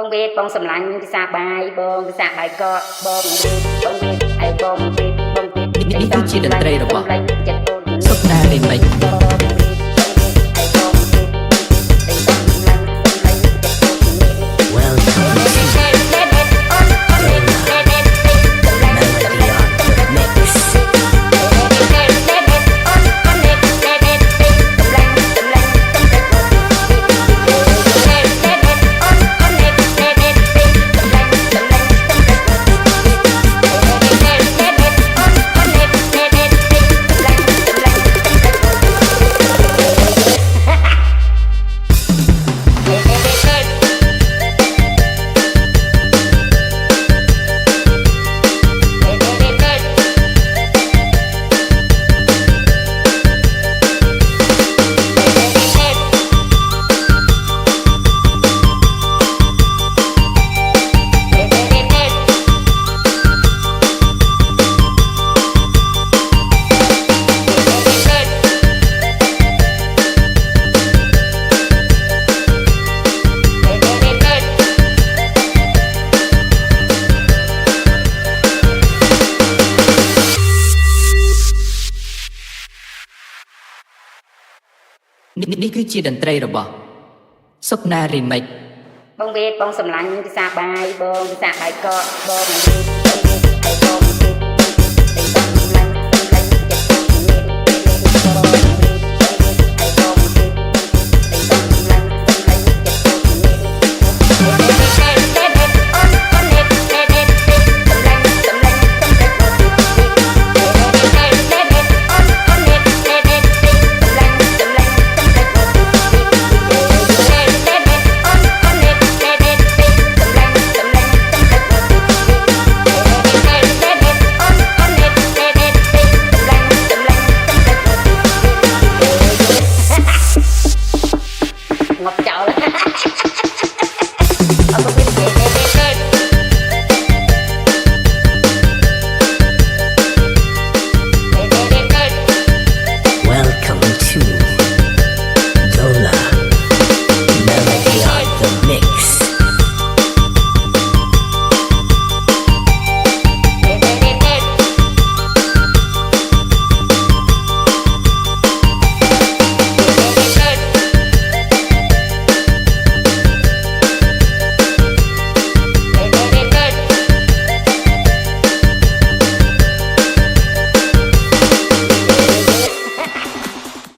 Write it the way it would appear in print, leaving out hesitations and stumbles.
bông biết bông sầm lạnh xa bài bông xa bài co bông biết ai bông biếtនេះគឺជាតន្ត្រីរបស់សុខណារីមិចនេះគឺជាតន្ត្រីរបស់សុខណារីមិចbông biết bông sầm lạnh xa bài bông xa bài co bông biết ngọc chậu